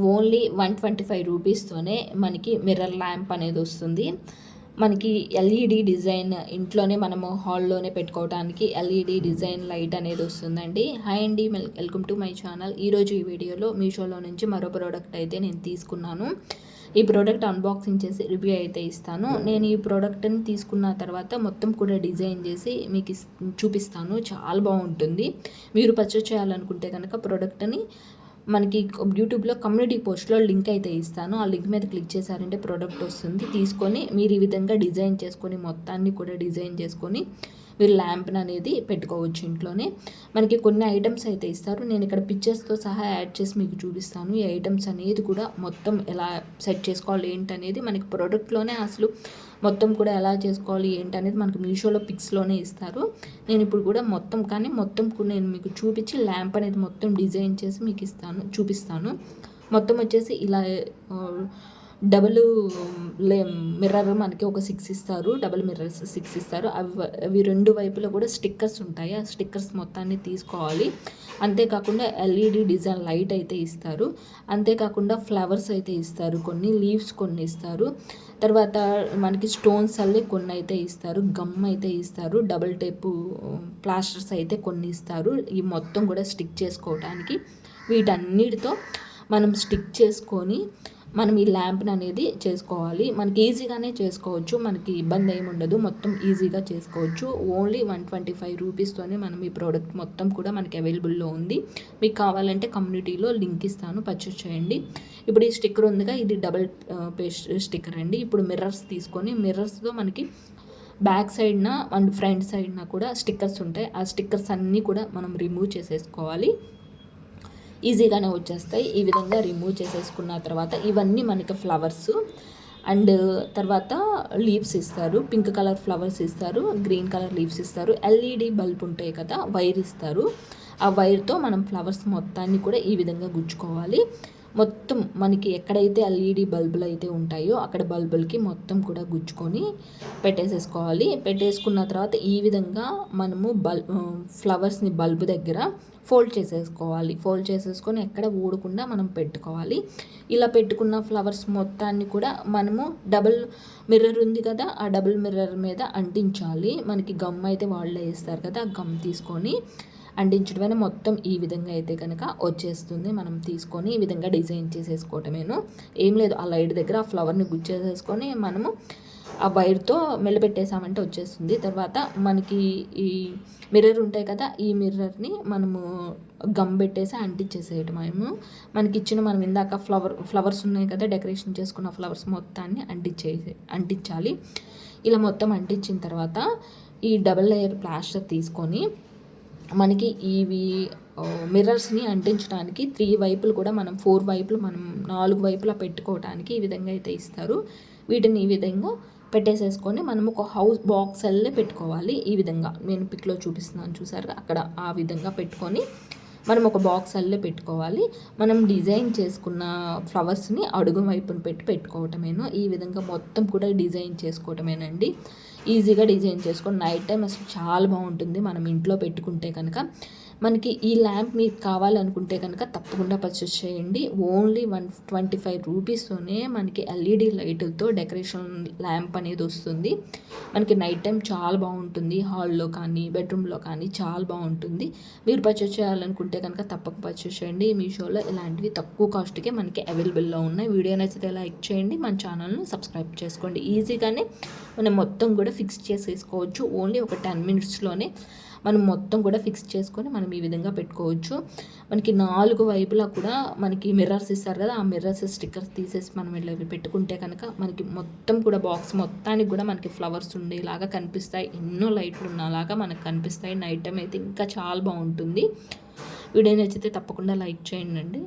Only 125 రూపీస్తోనే మనకి mirror lamp అనేది వస్తుంది. మనకి ఎల్ఈడి డిజైన్ ఇంట్లోనే మనము హాల్లోనే పెట్టుకోవడానికి ఎల్ఈడి డిజైన్ లైట్ అనేది వస్తుందండి. హాయ్ అండి, వెల్కమ్ టు మై ఛానల్. ఈరోజు ఈ వీడియోలో మీషోలో నుంచి మరో ప్రోడక్ట్ అయితే నేను తీసుకున్నాను. ఈ ప్రోడక్ట్ అన్బాక్సింగ్ చేసి రివ్యూ అయితే ఇస్తాను. నేను ఈ ప్రోడక్ట్ని తీసుకున్న తర్వాత మొత్తం కూడా డిజైన్ చేసి మీకు చూపిస్తాను. చాలా బాగుంటుంది. మీరు పర్చేస్ చేయాలనుకుంటే కనుక ప్రోడక్ట్ని మనకి యూట్యూబ్లో కమ్యూనిటీ పోస్ట్లో లింక్ అయితే ఇస్తాను. ఆ లింక్ మీద క్లిక్ చేశారంటే ప్రోడక్ట్ వస్తుంది. తీసుకొని మీరు ఈ విధంగా డిజైన్ చేసుకొని మొత్తాన్ని కూడా డిజైన్ చేసుకొని మీరు ల్యాంప్ని అనేది పెట్టుకోవచ్చు ఇంట్లోనే. మనకి కొన్ని ఐటమ్స్ అయితే ఇస్తారు. నేను ఇక్కడ పిక్చర్స్తో సహా యాడ్ చేసి మీకు చూపిస్తాను. ఈ ఐటమ్స్ అనేది కూడా మొత్తం ఎలా సెట్ చేసుకోవాలి ఏంటనేది మనకి ప్రోడక్ట్లోనే అసలు మొత్తం కూడా ఎలా చేసుకోవాలి ఏంటనేది మనకి మీషోలో పిక్స్లోనే ఇస్తారు. నేను ఇప్పుడు కూడా మొత్తం కూడా నేను మీకు చూపించి ల్యాంప్ అనేది మొత్తం డిజైన్ చేసి మీకు చూపిస్తాను. మొత్తం వచ్చేసి ఇలా డబుల్ మిర్రర్ మనకి ఒక 6 ఇస్తారు. డబుల్ మిర్రర్స్ 6 ఇస్తారు. అవి రెండు వైపులో కూడా స్టిక్కర్స్ ఉంటాయి. ఆ స్టిక్కర్స్ మొత్తాన్ని తీసుకోవాలి. అంతేకాకుండా ఎల్ఈడి డిజైన్ లైట్ అయితే ఇస్తారు. అంతేకాకుండా ఫ్లవర్స్ అయితే ఇస్తారు, కొన్ని లీవ్స్ కొన్ని ఇస్తారు. తర్వాత మనకి స్టోన్స్ అల్లే కొన్ని అయితే ఇస్తారు, గమ్ అయితే ఇస్తారు, డబుల్ టేపు ప్లాస్టర్స్ అయితే కొన్ని ఇస్తారు. ఈ మొత్తం కూడా స్టిక్ చేసుకోవడానికి వీటన్నిటితో మనం స్టిక్ చేసుకొని మనం ఈ ల్యాంప్ని అనేది చేసుకోవాలి. మనకి ఈజీగానే చేసుకోవచ్చు, మనకి ఇబ్బంది ఏమి ఉండదు, మొత్తం ఈజీగా చేసుకోవచ్చు. ఓన్లీ 125 రూపీస్తోనే మనం ఈ ప్రోడక్ట్ మొత్తం కూడా మనకి అవైలబుల్లో ఉంది. మీకు కావాలంటే కమ్యూనిటీలో లింక్ ఇస్తాను, పర్చేస్ చేయండి. ఇప్పుడు ఈ స్టిక్కర్ ఉందిగా, ఇది డబుల్ పేస్ట్ స్టిక్కర్ అండి. ఇప్పుడు మిర్రర్స్ తీసుకొని మిర్రర్స్లో మనకి బ్యాక్ సైడ్న అండ్ ఫ్రంట్ సైడ్న కూడా స్టిక్కర్స్ ఉంటాయి. ఆ స్టిక్కర్స్ అన్నీ కూడా మనం రిమూవ్ చేసేసుకోవాలి. ఈజీగానే వచ్చేస్తాయి. ఈ విధంగా రిమూవ్ చేసేసుకున్న తర్వాత ఇవన్నీ మనకి ఫ్లవర్స్ అండ్ తర్వాత లీవ్స్ ఇస్తారు. పింక్ కలర్ ఫ్లవర్స్ ఇస్తారు, గ్రీన్ కలర్ లీవ్స్ ఇస్తారు. ఎల్ఈడి బల్బ్ ఉంటాయి కదా, వైర్ ఇస్తారు. ఆ వైర్తో మనం ఫ్లవర్స్ మొత్తాన్ని కూడా ఈ విధంగా గుచ్చుకోవాలి. మొత్తం మనకి ఎక్కడైతే ఎల్ఈడి బల్బులు అయితే ఉంటాయో అక్కడ బల్బులకి మొత్తం కూడా గుచ్చుకొని పెట్టేసేసుకోవాలి. పెట్టేసుకున్న తర్వాత ఈ విధంగా మనము ఫ్లవర్స్ని బల్బు దగ్గర ఫోల్డ్ చేసేసుకోవాలి. ఫోల్డ్ చేసేసుకొని ఎక్కడ ఊడకుండా మనం పెట్టుకోవాలి. ఇలా పెట్టుకున్న ఫ్లవర్స్ మొత్తాన్ని కూడా మనము డబుల్ మిర్రర్ ఉంది కదా, ఆ డబుల్ మిర్రర్ మీద అంటించాలి. మనకి గమ్ అయితే వాళ్ళే వేస్తారు కదా, ఆ గమ్ తీసుకొని అంటించడమైనా మొత్తం ఈ విధంగా అయితే కనుక వచ్చేస్తుంది. మనం తీసుకొని ఈ విధంగా డిజైన్ చేసేసుకోవటమేను. ఏం లేదు, ఆ లైట్ దగ్గర ఆ ఫ్లవర్ని గుచ్చేసేసుకొని మనము ఆ వైర్తో మెల్లపెట్టేసామంటే వచ్చేస్తుంది. తర్వాత మనకి ఈ మిర్రర్ ఉంటాయి కదా, ఈ మిర్రర్ని మనము గమ్ పెట్టేసి అంటించేసేయటమేమో. మనకి ఇచ్చిన మనం ఇందాక ఫ్లవర్స్ ఉన్నాయి కదా, డెకరేషన్ చేసుకున్న ఫ్లవర్స్ మొత్తాన్ని అంటించాలి. ఇలా మొత్తం అంటించిన తర్వాత ఈ డబుల్ లేయర్ ప్లాస్టర్ తీసుకొని మనకి ఇవి మిర్రర్స్ని అంటించడానికి 3 వైపులు కూడా మనం 4 వైపులు మనం 4 వైపులా పెట్టుకోవడానికి ఈ విధంగా అయితే ఇస్తారు. వీటిని ఈ విధంగా పెట్టేసేసుకొని మనం ఒక హౌస్ బాక్స్ అల్లే పెట్టుకోవాలి. ఈ విధంగా నేను పిక్లో చూపిస్తున్నాను చూసారు, అక్కడ ఆ విధంగా పెట్టుకొని మనం ఒక బాక్స్ అల్లే పెట్టుకోవాలి. మనం డిజైన్ చేసుకున్న ఫ్లవర్స్ని అడుగు వైపున పెట్టుకోవటమేనో. ఈ విధంగా మొత్తం కూడా డిజైన్ చేసుకోవటమేనండి. ఈజీగా డిజైన్ చేసుకొని నైట్ టైం అసలు చాలా బాగుంటుంది మనం ఇంట్లో పెట్టుకుంటే కనుక. మనకి ఈ ల్యాంప్ మీకు కావాలనుకుంటే కనుక తప్పకుండా పర్చేస్ చేయండి. ఓన్లీ 125 రూపీస్తోనే మనకి ఎల్ఈడి లైట్లతో డెకరేషన్ ల్యాంప్ అనేది వస్తుంది. మనకి నైట్ టైం చాలా బాగుంటుంది. హాల్లో కానీ బెడ్రూమ్లో కానీ చాలా బాగుంటుంది. మీరు పర్చేస్ చేయాలనుకుంటే కనుక తప్పక పర్చేస్ చేయండి. మీషోలో ఇలాంటివి తక్కువ కాస్ట్కే మనకి అవైలబుల్లో ఉన్నాయి. వీడియో నచ్చితే లైక్ చేయండి, మన ఛానల్ను సబ్స్క్రైబ్ చేసుకోండి. ఈజీగానే మనం మొత్తం కూడా ఫిక్స్ చేసేసుకోవచ్చు. ఓన్లీ ఒక 10 మినిట్స్లోనే మనం మొత్తం కూడా ఫిక్స్ చేసుకొని మనం ఈ విధంగా పెట్టుకోవచ్చు. మనకి 4 వైపులా కూడా మనకి మిర్రర్స్ ఇస్తారు కదా, ఆ మిర్రర్స్ స్టిక్కర్స్ తీసేసి మనం ఇలా పెట్టుకుంటే కనుక మనకి మొత్తం కూడా బాక్స్ మొత్తానికి కూడా మనకి ఫ్లవర్స్ ఉండేలాగా కనిపిస్తాయి. ఎన్నో లైట్లు ఉన్నలాగా మనకు కనిపిస్తాయి. నైట్ టైం అయితే ఇంకా చాలా బాగుంటుంది. వీడియో నచ్చితే తప్పకుండా లైక్ చేయండి.